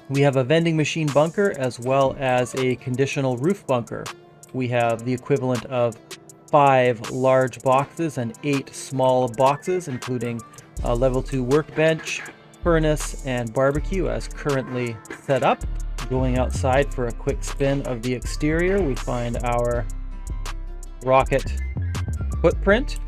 We have a vending machine bunker as well as a conditional roof bunker. We have the equivalent of 5 large boxes and 8 small boxes, including a level 2 workbench, furnace, and barbecue as currently set up. Going outside for a quick spin of the exterior, we find our rocket footprint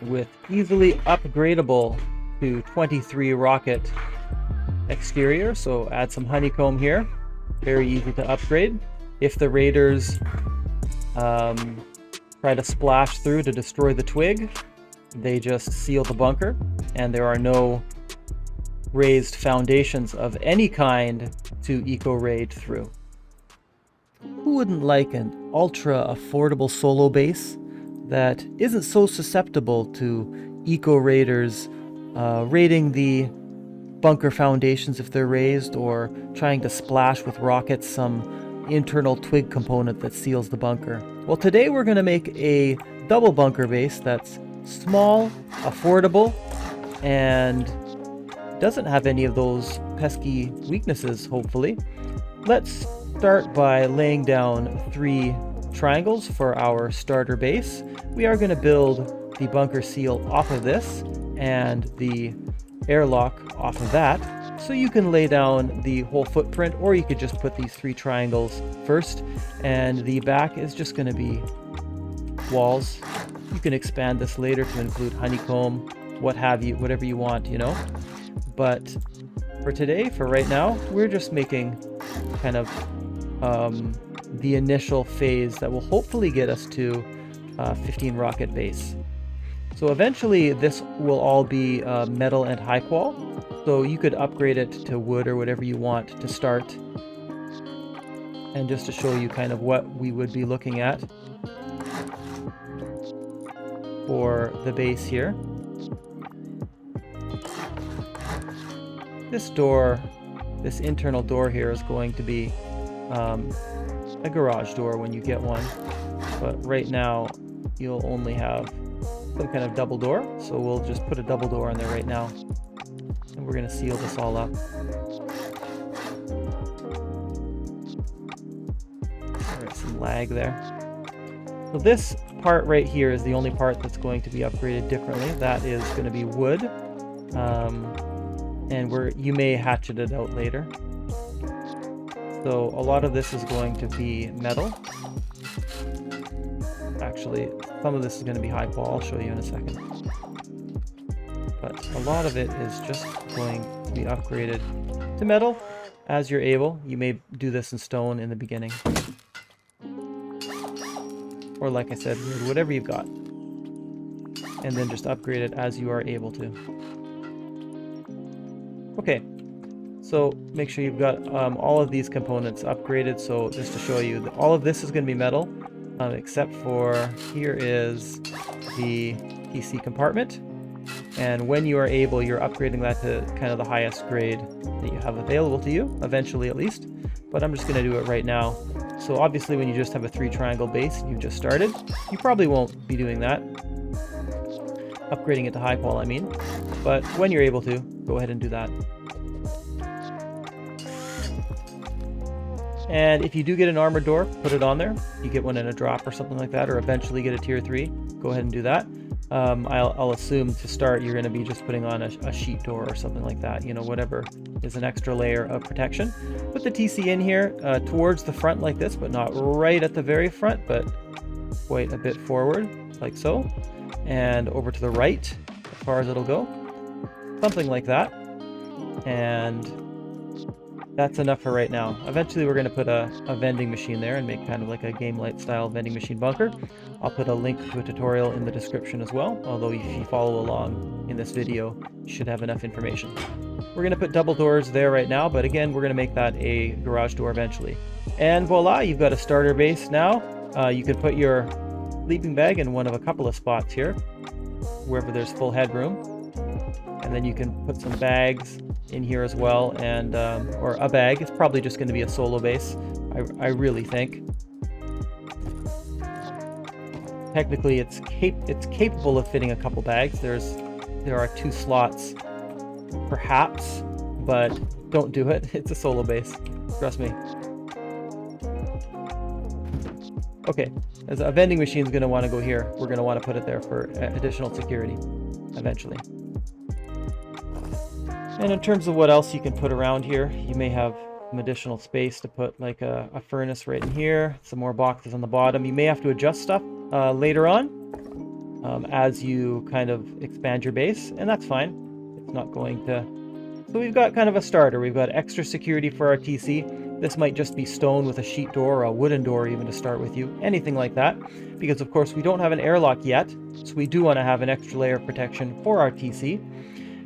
with easily upgradable to 23 rocket exterior. So add some honeycomb here, very easy to upgrade. If the raiders try to splash through to destroy the twig, they just seal the bunker, and there are no raised foundations of any kind to eco-raid through. Who wouldn't like an ultra affordable solo base that isn't so susceptible to eco-raiders raiding the bunker foundations if they're raised, or trying to splash with rockets some internal twig component that seals the bunker? Well, today we're going to make a double bunker base that's small, affordable, and doesn't have any of those pesky weaknesses, hopefully. Let's start by laying down 3 triangles for our starter base. We are going to build the bunker seal off of this and the airlock off of that, so you can lay down the whole footprint, or you could just put these 3 triangles first, and the back is just going to be walls. You can expand this later to include honeycomb, what have you, whatever you want, you know. But for today, for right now, we're just making kind of the initial phase that will hopefully get us to 15 rocket base. So eventually this will all be metal and high qual, so you could upgrade it to wood or whatever you want to start. And just to show you kind of what we would be looking at for the base here. This door, this internal door here, is going to be a garage door when you get one, but right now you'll only have some kind of double door, so we'll just put a double door in there right now, and we're going to seal this all up. Alright, some lag there. So this part right here is the only part that's going to be upgraded differently. That is going to be wood, and you may hatchet it out later. So a lot of this is going to be metal. Actually, some of this is going to be high qual. I'll show you in a second. But a lot of it is just going to be upgraded to metal as you're able. You may do this in stone in the beginning, or like I said, whatever you've got, and then just upgrade it as you are able to. Okay, so make sure you've got all of these components upgraded. So just to show you, all of this is going to be metal, except for here is the PC compartment. And when you are able, you're upgrading that to kind of the highest grade that you have available to you, eventually at least. But I'm just going to do it right now. So obviously when you just have a 3 triangle base and you've just started, you probably won't be doing that. Upgrading it to high qual, I mean. But when you're able to, go ahead and do that. And if you do get an armored door, put it on there. You get one in a drop or something like that, or eventually get a tier 3, go ahead and do that. I'll assume to start you're going to be just putting on a sheet door or something like that, you know, whatever is an extra layer of protection. Put the TC in here towards the front like this, but not right at the very front, but quite a bit forward, like so, and over to the right as far as it'll go, something like that. And that's enough for right now. Eventually we're going to put a vending machine there and make kind of like a game light style vending machine bunker. I'll put a link to a tutorial in the description as well, although if you follow along in this video, you should have enough information. We're going to put double doors there right now, but again, we're going to make that a garage door eventually. And voila, you've got a starter base now. You could put your sleeping bag in one of a couple of spots here, wherever there's full headroom. And then you can put some bags in here as well, and or a bag. It's probably just going to be a solo base, I really think. Technically, it's capable of fitting a couple bags. There are 2 slots, perhaps, but don't do it. It's a solo base. Trust me. Okay, as a vending machine is going to want to go here. We're going to want to put it there for additional security eventually. And in terms of what else you can put around here, you may have some additional space to put like a furnace right in here, some more boxes on the bottom. You may have to adjust stuff later on as you kind of expand your base, and that's fine. It's not going to... So we've got kind of a starter. We've got extra security for our TC. This might just be stone with a sheet door or a wooden door even to start with you, anything like that. Because of course we don't have an airlock yet, so we do want to have an extra layer of protection for our TC.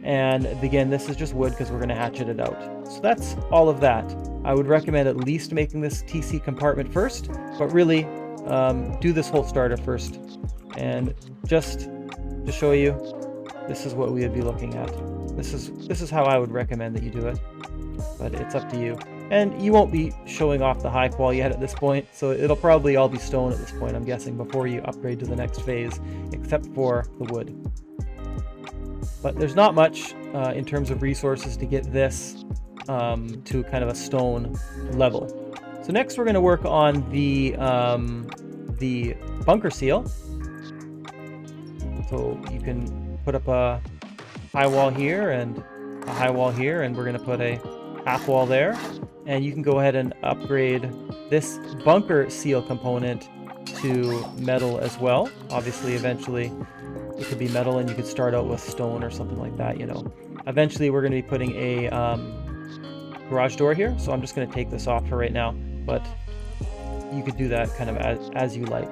And again, this is just wood because we're going to hatchet it out. So that's all of that. I would recommend at least making this TC compartment first, but really do this whole starter first. And just to show you, this is what we would be looking at. This is how I would recommend that you do it, but it's up to you. And you won't be showing off the high qual yet at this point, so it'll probably all be stone at this point, I'm guessing, before you upgrade to the next phase, except for the wood. But there's not much in terms of resources to get this to kind of a stone level. So next we're going to work on the bunker seal. So you can put up a high wall here and a high wall here, and we're going to put a half wall there. And you can go ahead and upgrade this bunker seal component to metal as well. Obviously, eventually it could be metal and you could start out with stone or something like that, you know. Eventually we're going to be putting a garage door here, so I'm just going to take this off for right now, but you could do that kind of as you like.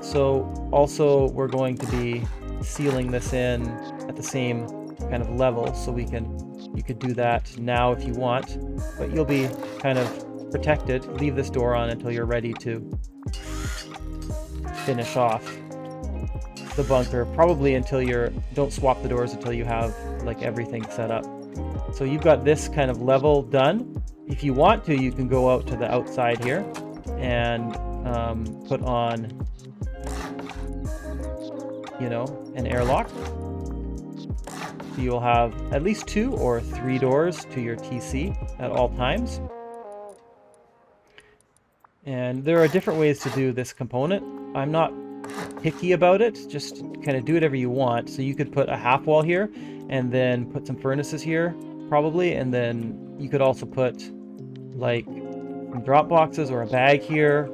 So also we're going to be sealing this in at the same kind of level, so you could do that now if you want, but you'll be kind of protected. Leave this door on until you're ready to finish off the bunker, probably until don't swap the doors until you have like everything set up. So you've got this kind of level done. If you want to, you can go out to the outside here and put on, you know, an airlock. So you'll have at least 2 or 3 doors to your TC at all times. And there are different ways to do this component. I'm not picky about it, just kind of do whatever you want. So you could put a half wall here and then put some furnaces here probably, and then you could also put like some drop boxes or a bag here,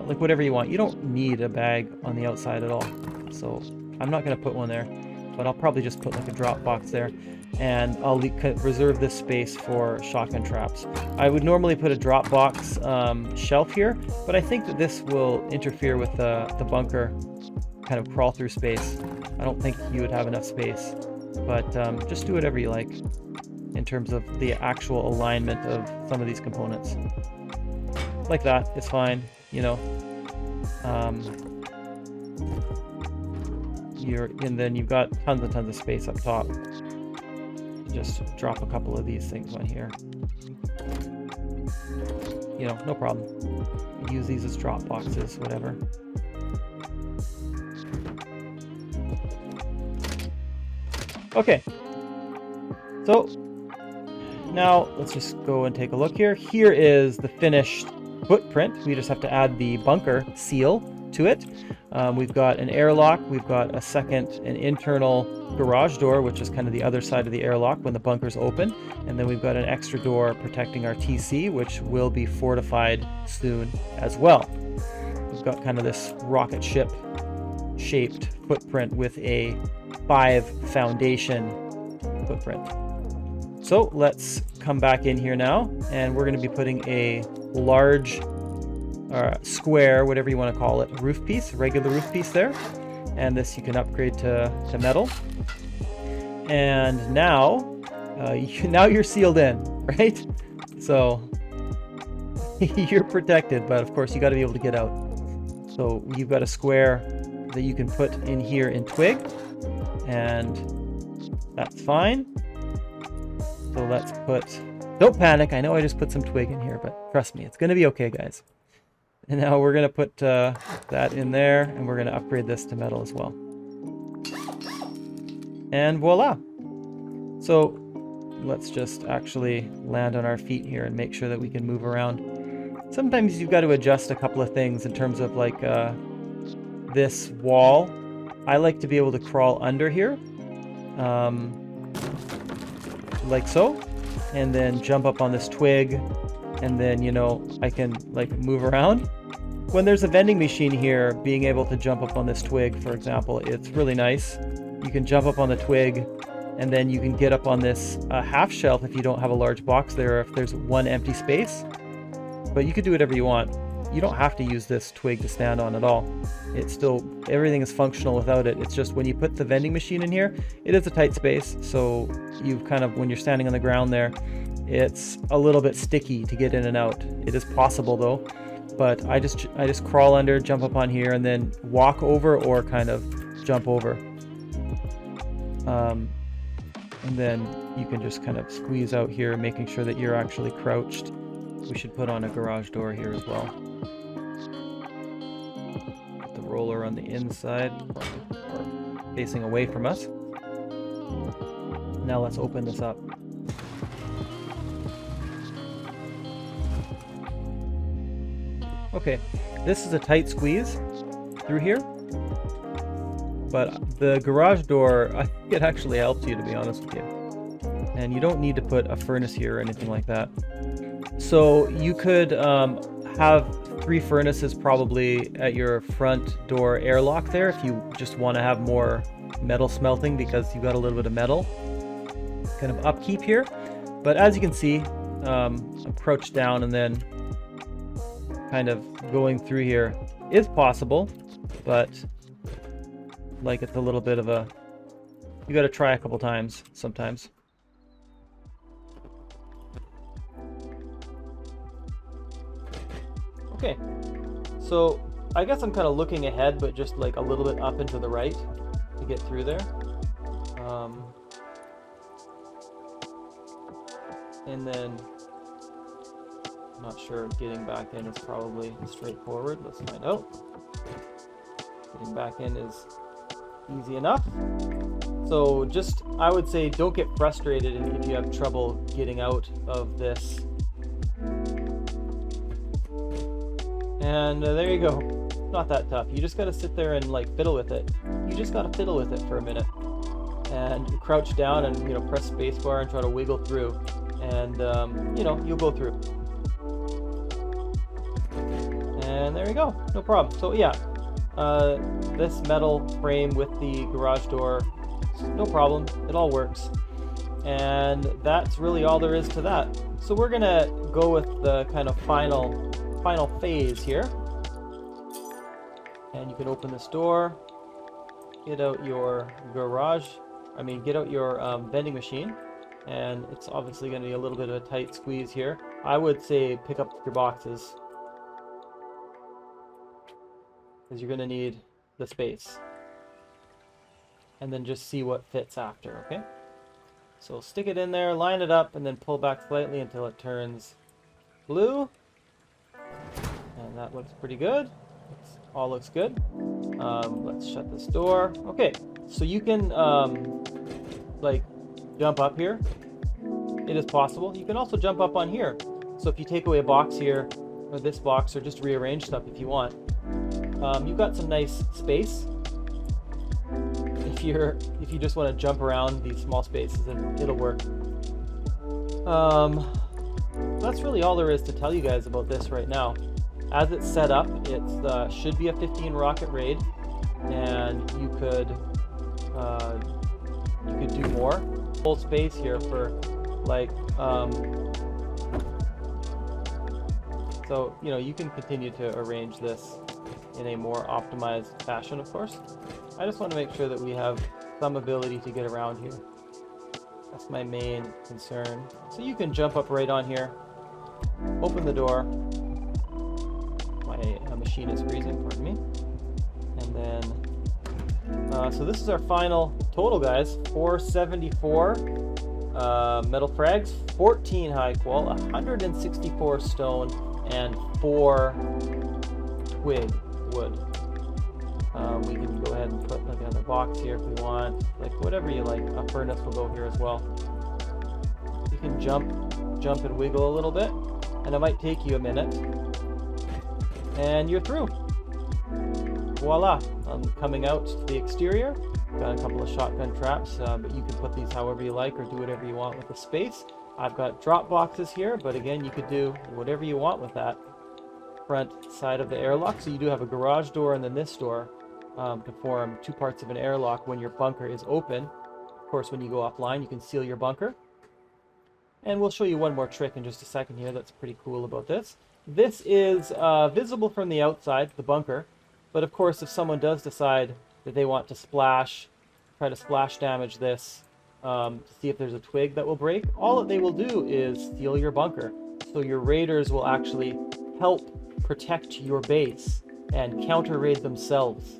like whatever you want. You don't need a bag on the outside at all, so I'm not going to put one there, but I'll probably just put like a drop box there, and I'll reserve this space for shotgun traps. I would normally put a drop box shelf here, but I think that this will interfere with the bunker kind of crawl through space. I don't think you would have enough space, but just do whatever you like in terms of the actual alignment of some of these components. Like that, it's fine, you know. And then you've got tons and tons of space up top. Just drop a couple of these things on here. You know, no problem. Use these as drop boxes, whatever. Okay. So now let's just go and take a look here. Here is the finished footprint. We just have to add the bunker seal to it. We've got an airlock, we've got an internal garage door, which is kind of the other side of the airlock when the bunker's open, and then we've got an extra door protecting our TC, which will be fortified soon as well. We've got kind of this rocket ship shaped footprint with a 5 foundation footprint. So let's come back in here now, and we're going to be putting a large square, whatever you want to call it, roof piece, regular roof piece there, and this you can upgrade to metal. And now now you're sealed in, right? So you're protected, but of course you got to be able to get out. So you've got a square that you can put in here in Twig, and that's fine. So let's don't panic, I know I just put some Twig in here, but trust me, it's going to be okay, guys. And now we're going to put that in there, and we're going to upgrade this to metal as well. And voila! So let's just actually land on our feet here and make sure that we can move around. Sometimes you've got to adjust a couple of things in terms of like this wall. I like to be able to crawl under here, like so, and then jump up on this twig, and then, you know, I can like move around. When there's a vending machine here, being able to jump up on this twig, for example, it's really nice. You can jump up on the twig, and then you can get up on this half shelf if you don't have a large box there, if there's one empty space. But you could do whatever you want. You don't have to use this twig to stand on at all. It's still, everything is functional without it. It's just when you put the vending machine in here, it is a tight space. So you've kind of, when you're standing on the ground there, it's a little bit sticky to get in and out. It is possible though. But I just crawl under, jump up on here, and then walk over or kind of jump over. And then you can just kind of squeeze out here, making sure that you're actually crouched. We should put on a garage door here as well. Put the roller on the inside, or facing away from us. Now let's open this up. Okay, this is a tight squeeze through here, but the garage door, I think it actually helps you, to be honest with you. And you don't need to put a furnace here or anything like that. So you could have 3 furnaces probably at your front door airlock there if you just want to have more metal smelting, because you've got a little bit of metal kind of upkeep here. But as you can see, I'm crouched down, and then kind of going through here is possible, but like it's a little bit of a, you got to try a couple times sometimes. Okay, so I guess I'm kind of looking ahead, but just like a little bit up and to the right to get through there. And then not sure getting back in is probably straightforward. Let's find out. Getting back in is easy enough. So just, I would say, don't get frustrated if you have trouble getting out of this. And there you go. Not that tough. You just got to sit there and like fiddle with it. You just got to fiddle with it for a minute. And crouch down and, you know, press spacebar and try to wiggle through. And, you know, you'll go through. And there you go, no problem. So yeah, this metal frame with the garage door, no problem, it all works. And that's really all there is to that. So we're gonna go with the kind of final phase here. And you can open this door, get out your get out your vending machine. And it's obviously gonna be a little bit of a tight squeeze here. I would say pick up your boxes, because you're going to need the space, and then just see what fits after. Okay, so stick it in there, line it up, and then pull back slightly until it turns blue, and that looks pretty good. All looks good. Let's shut this door. Okay, so you can like jump up here. It is possible. You can also jump up on here. So if you take away a box here, or this box, or just rearrange stuff if you want, you've got some nice space. If you just want to jump around these small spaces, then it'll work. That's really all there is to tell you guys about this right now. As it's set up, it should be a 15 rocket raid, and you could do more. Full space here for like so, you know, you can continue to arrange this in a more optimized fashion, of course. I just want to make sure that we have some ability to get around here. That's my main concern. So you can jump up right on here, open the door. My machine is freezing, pardon me. And then, so this is our final total, guys. 474 metal frags, 14 high qual, 164 stone, and 4 twig wood. We can go ahead and put like another box here if we want, like whatever you like. A furnace will go here as well. can jump and wiggle a little bit, and it might take you a minute, and you're through. Voila! I'm coming out to the exterior. Got a couple of shotgun traps, but you can put these however you like or do whatever you want with the space. I've got drop boxes here, but again, you could do whatever you want with that front side of the airlock. So you do have a garage door and then this door to form two parts of an airlock when your bunker is open. Of course, when you go offline, you can seal your bunker. And we'll show you one more trick in just a second here that's pretty cool about this. This is visible from the outside, the bunker, but of course if someone does decide that they want to try to splash damage this to see if there's a twig that will break, all that they will do is seal your bunker. So your raiders will actually help protect your base and counter raid themselves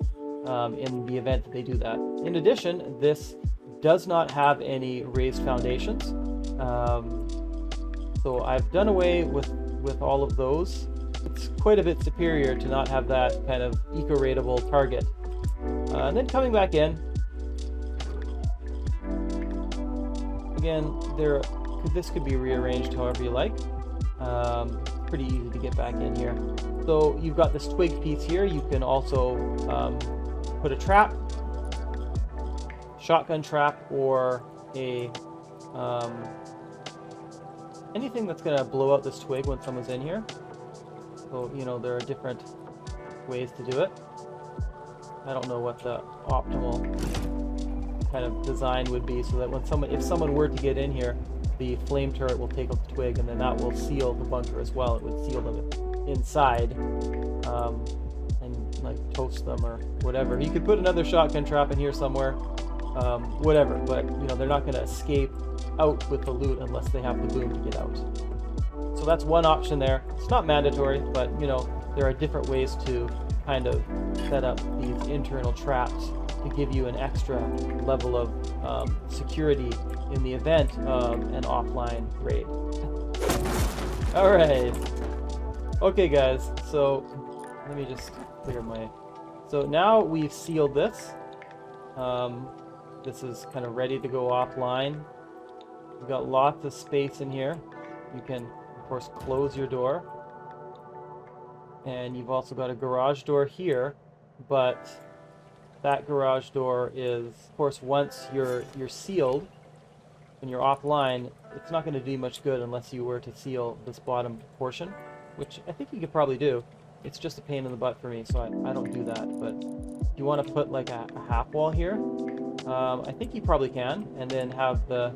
in the event that they do that. In addition, this does not have any raised foundations. So I've done away with all of those. It's quite a bit superior to not have that kind of eco-raidable target. And then coming back in, again, this could be rearranged however you like. Pretty easy to get back in here. So you've got this twig piece here. You can also put a trap, shotgun trap, or a anything that's going to blow out this twig when someone's in here. So, you know, there are different ways to do it. I don't know what the optimal kind of design would be so that if someone were to get in here, the flame turret will take out the twig, and then that will seal the bunker as well. It would seal them inside and like toast them or whatever. You could put another shotgun trap in here somewhere, whatever, but you know, they're not going to escape out with the loot unless they have the boom to get out. So that's one option there. It's not mandatory, but you know, there are different ways to kind of set up these internal traps to give you an extra level of security in the event of an offline raid. All right. Okay, guys. So let me just clear my. So now we've sealed this. This is kind of ready to go offline. We've got lots of space in here. You can, of course, close your door. And you've also got a garage door here, but that garage door is, of course, once you're sealed, when you're offline, it's not going to do much good unless you were to seal this bottom portion, which I think you could probably do. It's just a pain in the butt for me, so I don't do that. But if you want to put like a half wall here, I think you probably can, and then have the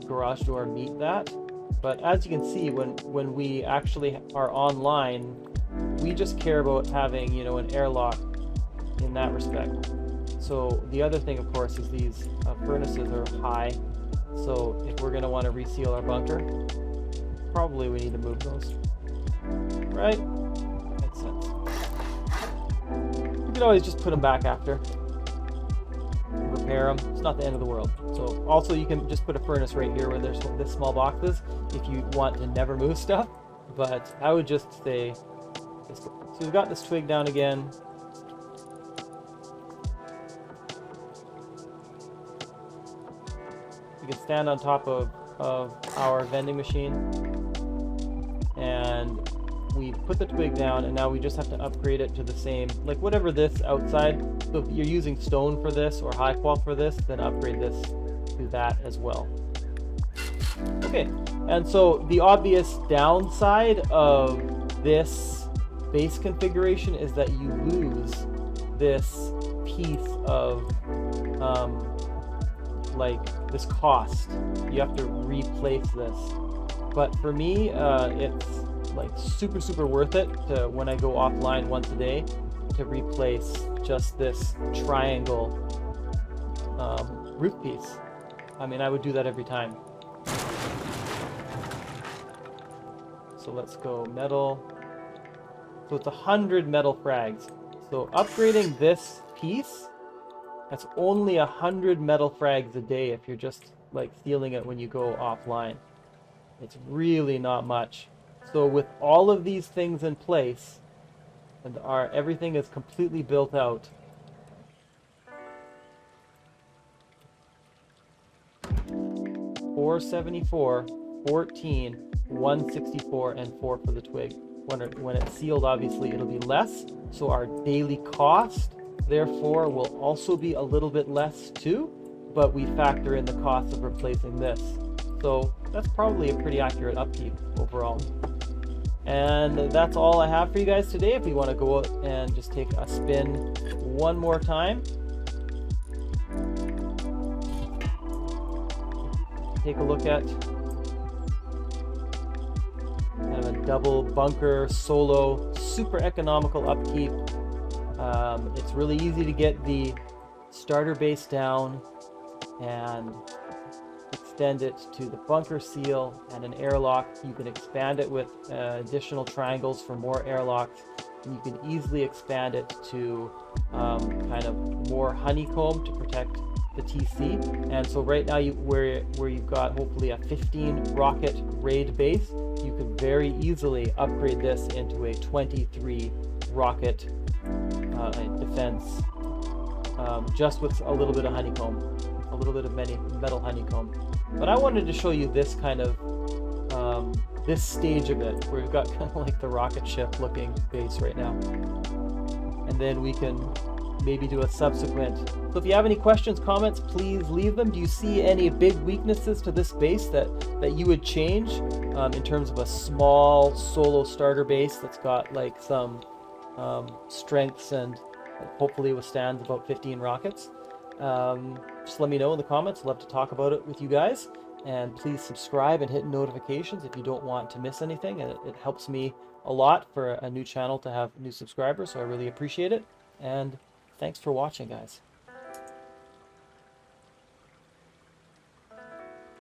garage door meet that. But as you can see, when we actually are online, we just care about having, you know, an airlock in that respect. So the other thing, of course, is these furnaces are high. So if we're going to want to reseal our bunker, probably we need to move those. Right? Makes sense. You can always just put them back after. Repair them. It's not the end of the world. So also you can just put a furnace right here where there's this small boxes if you want to never move stuff. But I would just say, so we've got this twig down again. You can stand on top of our vending machine, and we put the twig down, and now we just have to upgrade it to the same, like whatever this outside. So if you're using stone for this or high qual for this, then upgrade this to that as well. Okay, and so the obvious downside of this base configuration is that you lose this piece of like this cost. You have to replace this. But for me, it's like super worth it to, when I go offline once a day, to replace just this triangle roof piece. I mean, I would do that every time. So let's go metal. So it's 100 metal frags. So upgrading this piece, that's only 100 metal frags a day if you're just like stealing it when you go offline. It's really not much. So with all of these things in place, and everything is completely built out, 474, 14, 164, and 4 for the twig. When it's sealed, obviously it'll be less, so our daily cost therefore will also be a little bit less too, but we factor in the cost of replacing this. So that's probably a pretty accurate upkeep overall. And that's all I have for you guys today. If you want to go out and just take a spin one more time, take a look at kind of a double bunker solo, super economical upkeep. It's really easy to get the starter base down and extend it to the bunker seal and an airlock. You can expand it with additional triangles for more airlocks, and you can easily expand it to kind of more honeycomb to protect the TC. And so right now, where you've got hopefully a 15 rocket raid base, you can very easily upgrade this into a 23 rocket defense, just with a little bit of honeycomb, a little bit of metal honeycomb. But I wanted to show you this kind of this stage of it, where we've got kind of like the rocket ship looking base right now, and then we can maybe do a subsequent. So if you have any questions, comments, please leave them. Do you see any big weaknesses to this base that you would change in terms of a small solo starter base that's got like some strengths and hopefully withstands about 15 rockets? Just let me know in the comments. I'd love to talk about it with you guys. And please subscribe and hit notifications if you don't want to miss anything. And it helps me a lot for a new channel to have new subscribers, so I really appreciate it. And thanks for watching, guys.